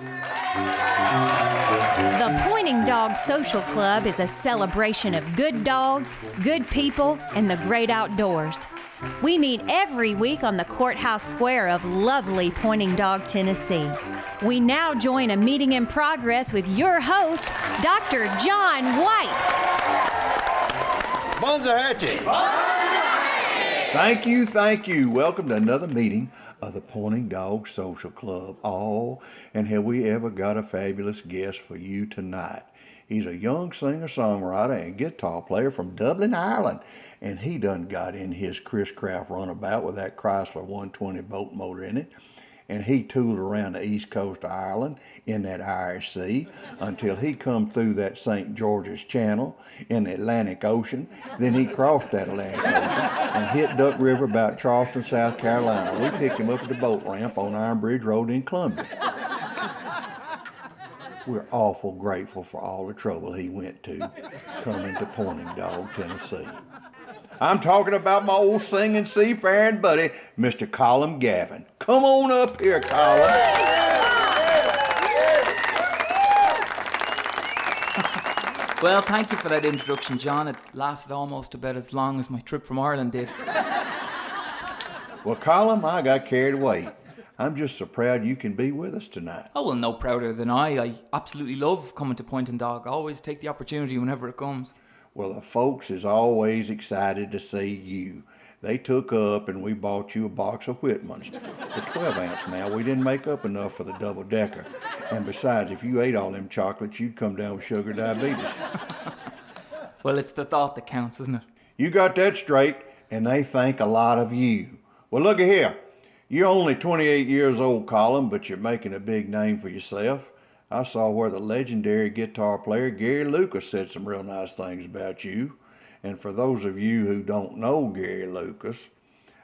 The Pointing Dog Social Club is a celebration of good dogs, good people, and the great outdoors. We meet every week on the Courthouse Square of lovely Pointing Dog, Tennessee. We now join a meeting in progress with your host, Dr. John White. Bonza Hatchie. Thank you. Welcome to another meeting of the Pointing Dog Social Club. And have we ever got a fabulous guest for you tonight? He's a young singer-songwriter and guitar player from Dublin, Ireland. And he done got in his Chris Craft runabout with that Chrysler 120 boat motor in it. And he tooled around the east coast of Ireland in that Irish Sea until he come through that St. George's Channel in the Atlantic Ocean. Then he crossed that Atlantic Ocean and hit Duck River about Charleston, South Carolina. We picked him up at the boat ramp on Iron Bridge Road in Columbia. We're awful grateful for all the trouble he went to coming to Pointing Dog, Tennessee. I'm talking about my old singing seafaring buddy, Mr. Colm Gavin. Come on up here, Colm. Well, thank you for that introduction, John. It lasted almost about as long as my trip from Ireland did. Well, Colm, I got carried away. I'm just so proud you can be with us tonight. Oh, well, no prouder than I absolutely love coming to Pointing Dog. I always take the opportunity whenever it comes. Well, the folks is always excited to see you. They took up and we bought you a box of Whitman's. The 12 ounce now, we didn't make up enough for the double decker. And besides, if you ate all them chocolates, you'd come down with sugar diabetes. Well, it's the thought that counts, isn't it? You got that straight, and they think a lot of you. Well, look here. You're only 28 years old, Colm, but you're making a big name for yourself. I saw where the legendary guitar player Gary Lucas said some real nice things about you. And for those of you who don't know Gary Lucas,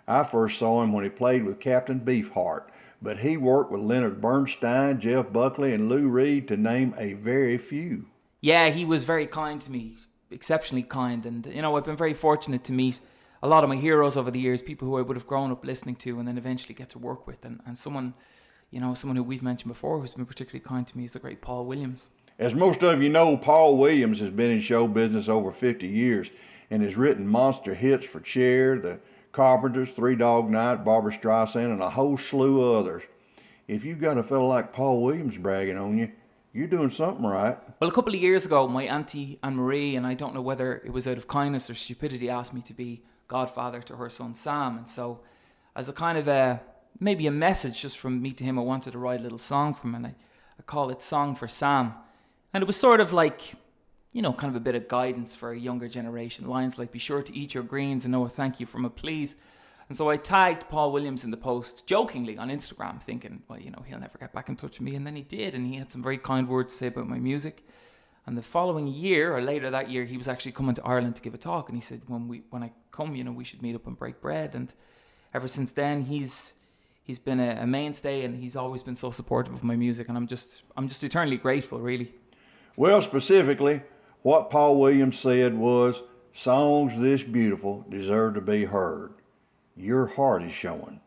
I first saw him when he played with Captain Beefheart, but he worked with Leonard Bernstein, Jeff Buckley, and Lou Reed to name a very few. Yeah, he was very kind to me, exceptionally kind. And, I've been very fortunate to meet a lot of my heroes over the years, people who I would have grown up listening to and then eventually get to work with. And someone who we've mentioned before who's been particularly kind to me is the great Paul Williams. As most of you know, Paul Williams has been in show business over 50 years and has written monster hits for Cher, the Carpenters, Three Dog Night, Barbra Streisand, and a whole slew of others. If you've got a fellow like Paul Williams bragging on you, you're doing something right. Well, a couple of years ago, my auntie Anne-Marie, and I don't know whether it was out of kindness or stupidity, asked me to be godfather to her son Sam. And so as a kind of maybe a message just from me to him, I wanted to write a little song for him, and I call it Song for Sam. And it was sort of like, kind of a bit of guidance for a younger generation. Lines like, be sure to eat your greens and know a thank you from a please. And so I tagged Paul Williams in the post jokingly on Instagram, thinking, well, he'll never get back in touch with me. And then he did, and he had some very kind words to say about my music. And the following year, or later that year, he was actually coming to Ireland to give a talk. And he said, when I come, we should meet up and break bread. And ever since then, he's been a mainstay, and he's always been so supportive of my music. And I'm just eternally grateful, really. Well, specifically, what Paul Williams said was, songs this beautiful deserve to be heard. Your heart is showing.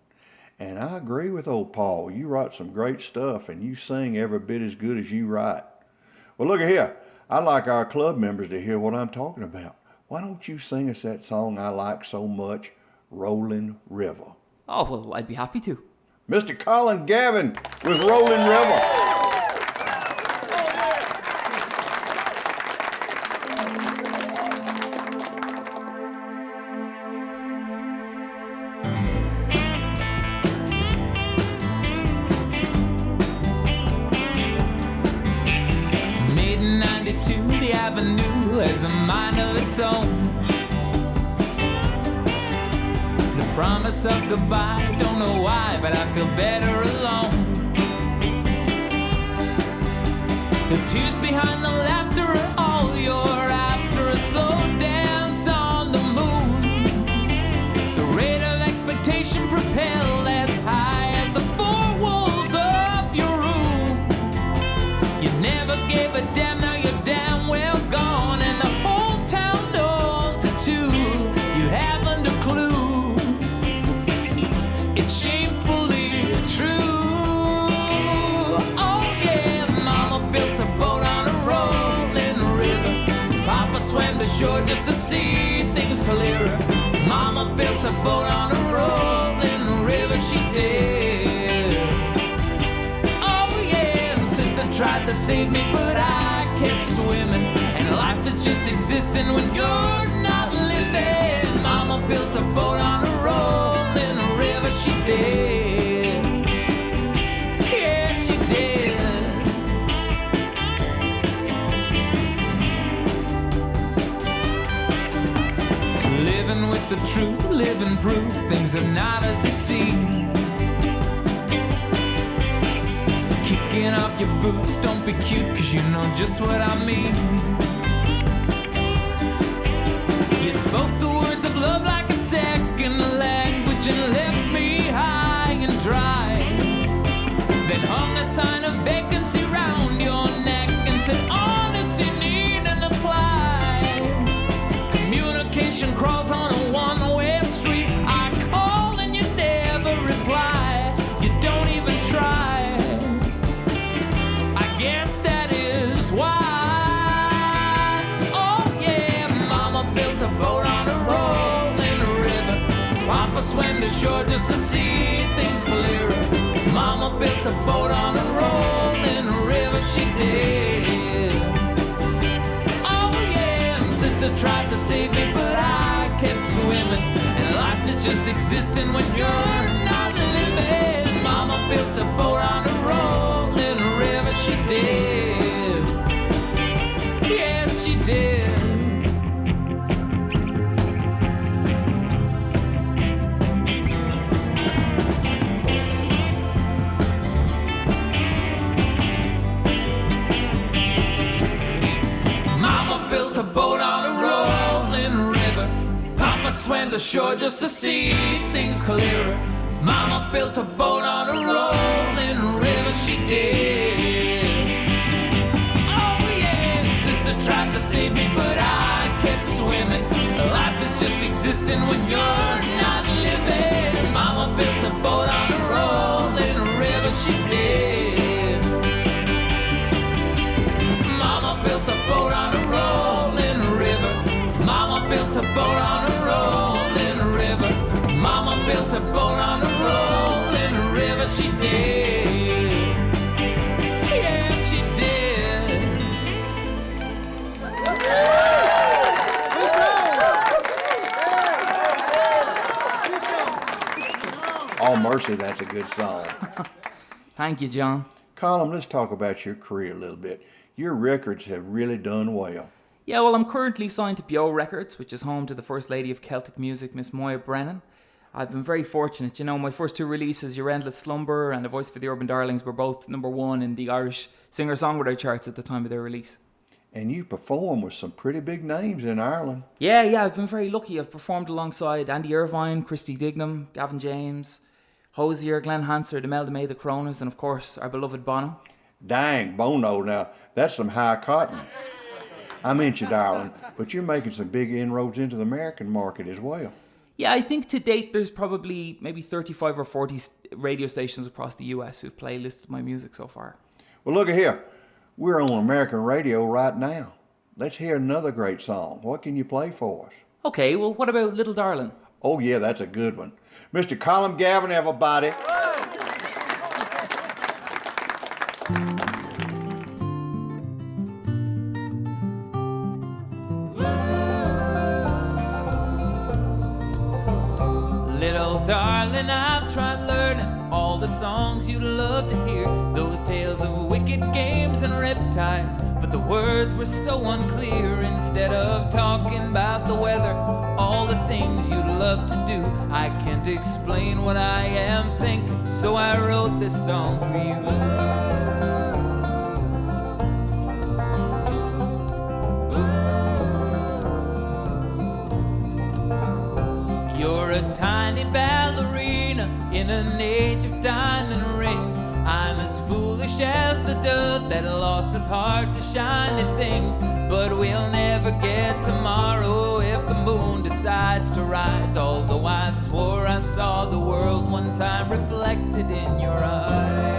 And I agree with old Paul. You write some great stuff, and you sing every bit as good as you write. Well, look at here. I'd like our club members to hear what I'm talking about. Why don't you sing us that song I like so much, Rolling River? Oh, well, I'd be happy to. Mr. Colm Gavin with Rolling River. The avenue has a mind of its own. The promise of goodbye, don't know why, but I feel better alone. The tears behind the laughter are all you're after, a slow dance on the moon. The rate of expectation propelled as high as the four walls of your room. You never gave a damn, now you're damn well gone, and the whole town knows it too. You haven't a clue. It's shamefully true. Oh yeah. shore just to see things clearer. Mama built a boat on a rolling river, she did. Oh yeah, and sister tried to save me, but I kept swimming. And life is just existing when you're not living. Mama built a boat on a rolling river, she did. Yeah, she did. Living with the truth, living proof things are not as they seem. Kicking off your boots, don't be cute, cause you know just what I mean. You spoke the words of love like a second language and left me high and dry. Then hung a sign of vacancy round your neck and said, honest, you need and apply. Communication crawls on a one-way street. I call and you never reply. You don't even try. I guess that is why. Oh yeah, Mama built a boat on a rolling river. Papa swam to shore just to see things clearer. Mama built a boat on a rolling river, she did. Oh yeah, and sister tried to save me, but I kept swimming. And life is just existing when you're not living. Mama built a boat on a rolling river, she did. Yeah, she did. Built a boat on a rolling river. Papa swam to shore just to see things clearer. Mama built a boat on a rolling river, she did. Oh yeah, sister tried to save me, but I kept swimming. Life is just existing when you're not living. Mama built a boat on a rolling river, she did. Mama built a boat on a rolling river. Mama built a boat on a rolling river. Mama built a boat on a rolling river, she did. Yeah, she did. Oh, mercy, that's a good song. Thank you, John. Colm, let's talk about your career a little bit. Your records have really done well. Yeah, well, I'm currently signed to BO Records, which is home to the First Lady of Celtic Music, Miss Moya Brennan. I've been very fortunate. You know, my first two releases, Your Endless Slumber and A Voice for the Urban Darlings, were both #1 in the Irish singer-songwriter charts at the time of their release. And you perform with some pretty big names in Ireland. Yeah, I've been very lucky. I've performed alongside Andy Irvine, Christy Dignam, Gavin James, Hosier, Glenn Hansard, Imelda May, the Coronas, and of course, our beloved Bono. Dang, Bono, now that's some high cotton. I meant you, darling, but you're making some big inroads into the American market as well. Yeah, I think to date there's probably maybe 35 or 40 radio stations across the US who've playlisted my music so far. Well, look at here. We're on American radio right now. Let's hear another great song. What can you play for us? Okay, well, what about Little Darling? Oh, yeah, that's a good one. Mr. Colm Gavin, everybody. Little darling, I've tried learning all the songs you'd love to hear, those tales of wicked games and riptides, but the words were so unclear. Instead of talking about the weather, all the things you'd love to do, I can't explain what I am thinking, so I wrote this song for you. You're a tiny ballerina in an age of diamond rings. I'm as foolish as the dove that lost his heart to shiny things. But we'll never get tomorrow if the moon decides to rise. Although I swore I saw the world one time reflected in your eyes.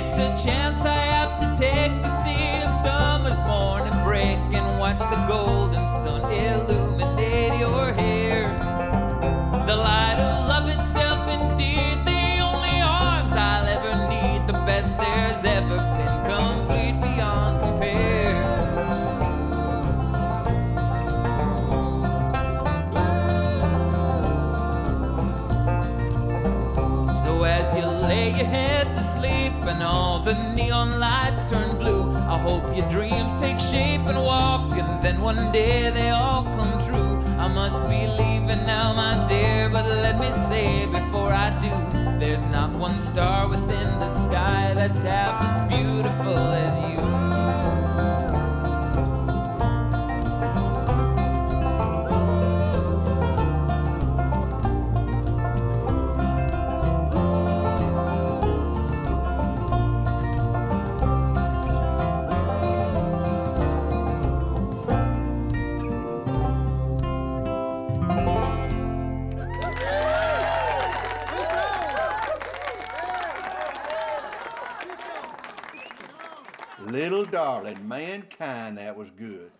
It's a chance I have to take to see a summer's morning break and watch the golden sun illuminate your hair. The light of love itself, indeed, the only arms I'll ever need, the best there's ever been, complete beyond compare. So as you lay your head to sleep and all the neon lights turn blue, I hope your dreams take shape and walk, and then one day they all come true. I must be leaving now, my dear, but let me say before I do, there's not one star within the sky that's half as beautiful as you. Little darling, mankind, that was good.